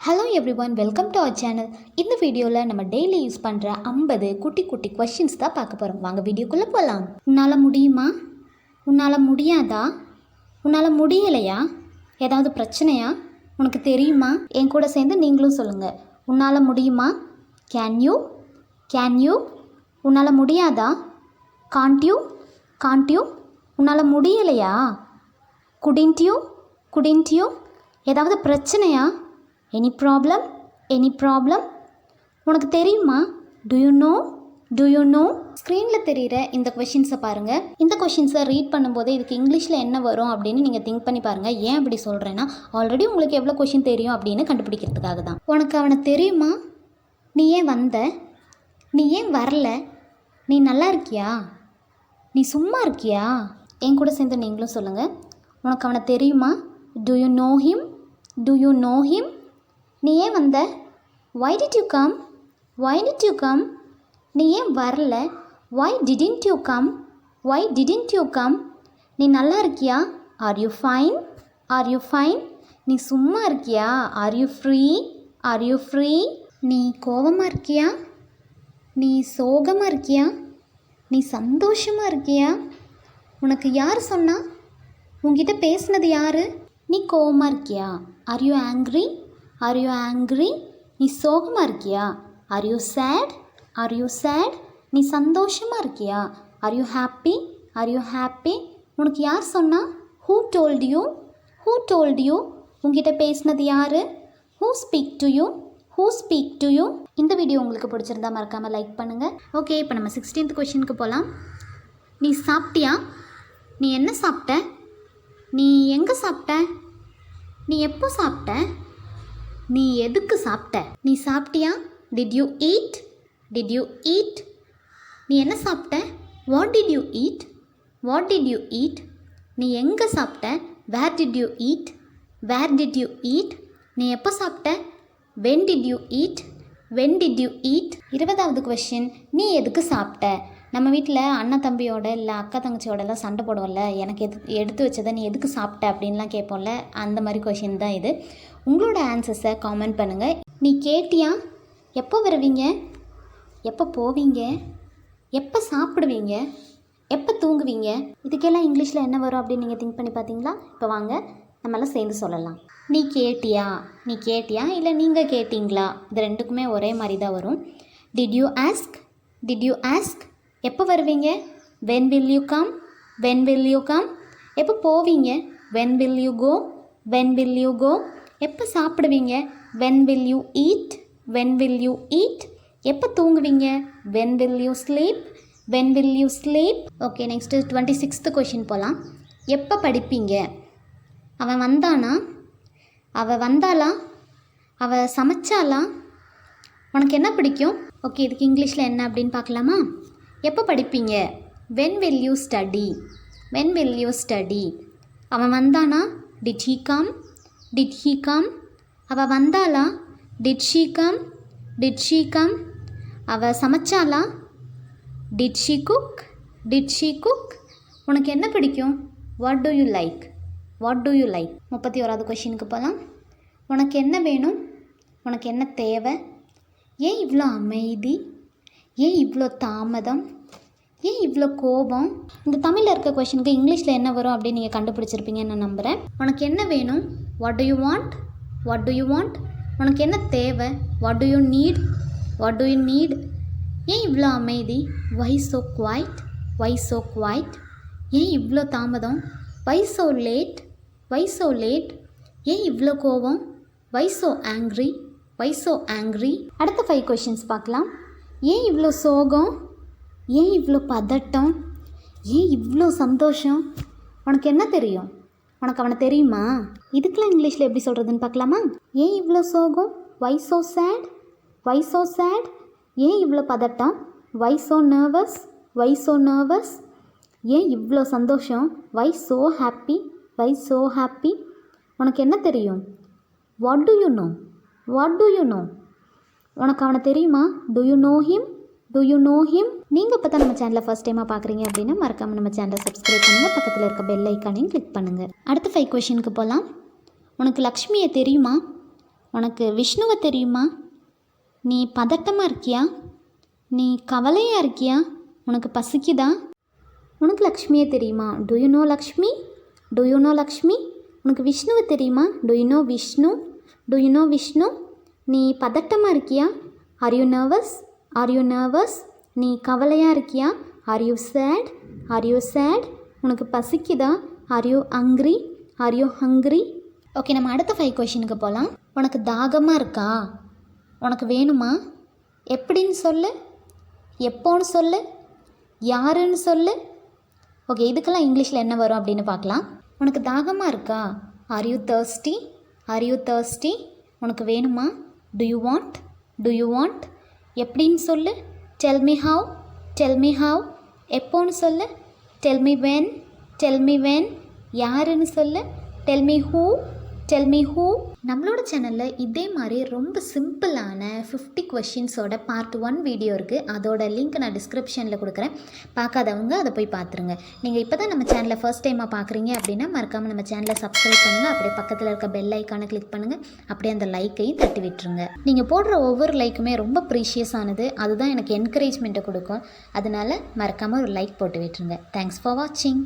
Hello everyone, welcome to our channel. இந்த வீடியோவில் நம்ம டெய்லி யூஸ் பண்ணுற 50 குட்டி குட்டி கொஷின்ஸ் தான் பார்க்க போகிறோம். வாங்க வீடியோக்குள்ளே போகலாம். உன்னால் முடியுமா? உன்னால் முடியாதா? உன்னால் முடியலையா? ஏதாவது பிரச்சனையா? உனக்கு தெரியுமா? என் கூட சேர்ந்து நீங்களும் சொல்லுங்கள். உன்னால் முடியுமா? Can you? Can you? உன்னால் முடியாதா? Gantt you? Gantt you? உன்னால் முடியலையா? Couldn't you? Couldn't you? ஏதாவது பிரச்சனையா? Any problem? Any problem? உனக்கு தெரியுமா? Do you no? To you no? ஸ்க்ரீனில் தெரிகிற இந்த கொஷின்ஸை பாருங்கள். இந்த கொஷின்ஸை ரீட் பண்ணும்போது இதுக்கு இங்கிலீஷில் என்ன வரும் அப்படின்னு நீங்கள் திங்க் பண்ணி பாருங்கள். ஏன் அப்படி சொல்கிறேன்னா, ஆல்ரெடி உங்களுக்கு எவ்வளோ கொஷின் தெரியும் அப்படின்னு கண்டுபிடிக்கிறதுக்காக தான். உனக்கு அவனை தெரியுமா? நீ ஏன் வந்த? நீ ஏன் வரல? நீ நல்லா இருக்கியா? நீ சும்மா இருக்கியா? என் கூட சேர்ந்து நீங்களும் சொல்லுங்கள். உனக்கு அவனை தெரியுமா? Do you know him? To you know him? நீ ஏன் வந்த? why did you come? why did you come? நீ ஏன் வரல? why didn't you come? why didn't you come? நீ நல்லா இருக்கியா? are you fine? are you fine? நீ சும்மா இருக்கியா? are you free? are you free? நீ கோவமாக இருக்கியா? நீ சோகமாக இருக்கியா? நீ சந்தோஷமாக இருக்கியா? உனக்கு யார் சொன்னா? உங்ககிட்ட பேசுனது யார்? நீ கோவமாக இருக்கியா? are you angry? are you angry? நீ சோகமாக இருக்கியா? are you sad? are you sad? நீ சந்தோஷமாக இருக்கியா? are you happy? are you happy? உனக்கு யார் சொன்னா? who told you? who told you? உங்ககிட்ட பேசுனது யார்? who speak to you? who speak to you? இந்த வீடியோ உங்களுக்கு பிடிச்சிருந்தா மறக்காமல் லைக் பண்ணுங்கள். ஓகே, இப்போ நம்ம 16th கொஷினுக்கு போகலாம். நீ சாப்பிட்டியா? நீ என்ன சாப்பிட்ட? நீ எங்கே சாப்பிட்ட? நீ எப்போ சாப்பிட்ட? நீ எதுக்கு சாப்பிட்ட? நீ சாப்பிட்டியா? Did you eat? Did you eat? நீ என்ன சாப்பிட்ட? What did you eat? What did you eat? நீ எங்கே சாப்பிட்ட? Where did you eat? Where did you eat? நீ எப்போ சாப்பிட்ட? When did you eat? When did you eat? 20வது கொஷின், நீ எதுக்கு சாப்பிட்ட? நம்ம வீட்டில் அண்ணன் தம்பியோட இல்லை அக்கா தங்கச்சியோடலாம் சண்டை போடுவோம்ல, எனக்கு எடுத்து வச்சதை நீ எதுக்கு சாப்பிட்ட அப்படின்லாம் கேட்போம்ல, அந்த மாதிரி கொஷின் தான் இது. உங்களோட ஆன்சர்ஸை காமெண்ட் பண்ணுங்கள். நீ கேட்டியா? எப்போ வருவீங்க? எப்போ போவீங்க? எப்போ சாப்பிடுவீங்க? எப்போ தூங்குவீங்க? இதுக்கெல்லாம் இங்கிலீஷில் என்ன வரும் அப்படின்னு நீங்கள் திங்க் பண்ணி பார்த்தீங்களா? இப்போ வாங்க நம்மளாம் சேர்ந்து சொல்லலாம். நீ கேட்டியா? நீ கேட்டியா இல்லை நீங்கள் கேட்டிங்களா? இது ரெண்டுக்குமே ஒரே மாதிரி தான் வரும். Did you ask? Did you ask? எப்போ வருவீங்க? when will you come? when will you come? எப்போ போவீங்க? when will you go? when will you go? எப்போ சாப்பிடுவீங்க? when will you eat? when will you eat? எப்போ தூங்குவீங்க? when will you sleep? when will you sleep? Okay, next 26th question போகலாம். எப்போ படிப்பீங்க? அவன் வந்தானா? அவள் வந்தாளா? அவள் சமைச்சாளா? உனக்கு என்ன பிடிக்கும்? ஓகே, இதுக்கு இங்கிலீஷில் என்ன அப்படின்னு பார்க்கலாமா? எப்போ படிப்பீங்க? when will you study? when will you study? அவன் வந்தானா? did he come? did he come? அவள் வந்தாளா? did she come? did she come? அவள் சமைச்சாளா? did she cook? did she cook? உனக்கு என்ன பிடிக்கும்? what do you like? what do you like? 31வது கொஷினுக்கு போகலாம். உனக்கு என்ன வேணும்? உனக்கு என்ன தேவை? ஏன் இவ்வளோ அமைதி? ஏன் இவ்வளோ தாமதம்? ஏன் இவ்வளோ கோபம்? இந்த தமிழில் இருக்க கொஷினுக்கு இங்கிலீஷில் என்ன வரும் அப்படின்னு நீங்கள் கண்டுபிடிச்சிருப்பீங்கன்னு நான் நம்புகிறேன். உனக்கு என்ன வேணும்? What to you want? What to you want? உனக்கு என்ன தேவை? What to you need? What to you need? ஏன் இவ்வளோ அமைதி? வை ஸோ குவைட்? வை ஸோ குவைட்? ஏன் இவ்வளோ தாமதம்? வை ஸோ லேட்? வை ஸோ லேட்? ஏன் இவ்வளோ கோபம்? வை ஸோ ஆங்க்ரி? வை ஸோ ஆங்க்ரி? அடுத்த 5 கொஷின்ஸ் பார்க்கலாம். ஏன் இவ்வளோ சோகம்? ஏன் இவ்வளோ பதட்டம்? ஏன் இவ்வளோ சந்தோஷம்? உனக்கு என்ன தெரியும்? உனக்கு அவனை தெரியுமா? இதுக்கெல்லாம் இங்கிலீஷில் எப்படி சொல்கிறதுன்னு பார்க்கலாமா? ஏன் இவ்வளோ சோகம்? வை ஸோ சேட்? வை ஸோ சேட்? ஏன் இவ்வளோ பதட்டம்? வை ஸோ நர்வஸ்? வை ஸோ நர்வஸ்? ஏன் இவ்வளோ சந்தோஷம்? வை ஸோ ஹாப்பி? வை ஸோ ஹாப்பி? உனக்கு என்ன தெரியும்? What to you no? What to you no? உனக்கு அவனை தெரியுமா? Do you know him? To you know him? நீங்கள் இப்போ தான் நம்ம சேனலை ஃபஸ்ட் டைமாக பார்க்குறீங்க அப்படின்னா மறக்காமல் நம்ம சேனலை சப்ஸ்கிரைப் பண்ணுங்கள். பக்கத்தில் இருக்க பெல் ஐக்கானையும் கிளிக் பண்ணுங்கள். அடுத்த 5 கொஷினுக்கு போகலாம். உனக்கு லக்ஷ்மியை தெரியுமா? உனக்கு விஷ்ணுவை தெரியுமா? நீ பதட்டமாக இருக்கியா? நீ கவலையாக இருக்கியா? உனக்கு பசிக்குதா? உனக்கு லக்ஷ்மியை தெரியுமா? Do you know Lakshmi? Do you know Lakshmi? உனக்கு விஷ்ணுவை தெரியுமா? Do you know Vishnu? Do you know Vishnu? நீ பதட்டமாக இருக்கியா? Are you nervous? Are you nervous? நீ கவலையாக இருக்கியா? Are you sad? Are you sad? உனக்கு பசிக்குதா? Are you hungry? Are you hungry? Okay, நம்ம அடுத்த 5 கொஷினுக்கு போகலாம். உனக்கு தாகமாக இருக்கா? உனக்கு வேணுமா? எப்படின்னு சொல்லு, எப்போன்னு சொல்லு, யாருன்னு சொல்லு. ஓகே, இதுக்கெல்லாம் இங்கிலீஷில் என்ன வரும் அப்படின்னு பார்க்கலாம். உனக்கு தாகமாக இருக்கா? Are you thirsty? Are you thirsty? உனக்கு வேணுமா? To you want? To you want? எப்படின்னு சொல்லு, tell me have? Tell me have? எப்போன்னு சொல்லு, tell me when? Tell me when? யாருன்னு சொல்லு, tell me who? Tell me who? நம்மளோட சேனலில் இதே மாதிரி ரொம்ப சிம்பிளான 50 கொஷின்ஸோட பார்ட் 1 வீடியோ இருக்குது. அதோட லிங்க் நான் டிஸ்கிரிப்ஷனில் கொடுக்குறேன். பார்க்காதவங்க அதை போய் பார்த்துருங்க. நீங்கள் இப்போ தான் நம்ம சேனலை ஃபர்ஸ்ட் டைமாக பார்க்குறீங்க அப்படின்னா மறக்காமல் நம்ம சேனலை சப்ஸ்கிரைப் பண்ணுங்கள். அப்படியே பக்கத்தில் இருக்க பெல் ஐக்கானை கிளிக் பண்ணுங்கள். அப்படியே அந்த லைக்கையும் தட்டி விட்டுருங்க. நீங்கள் போடுற ஒவ்வொரு லைக்குமே ரொம்ப ப்ரீஷியஸானது. அதுதான் எனக்கு என்கரேஜ்மெண்ட்டை கொடுக்கும். அதனால் மறக்காமல் ஒரு லைக் போட்டு விட்டுருங்க. தேங்க்ஸ் ஃபார் வாட்சிங்.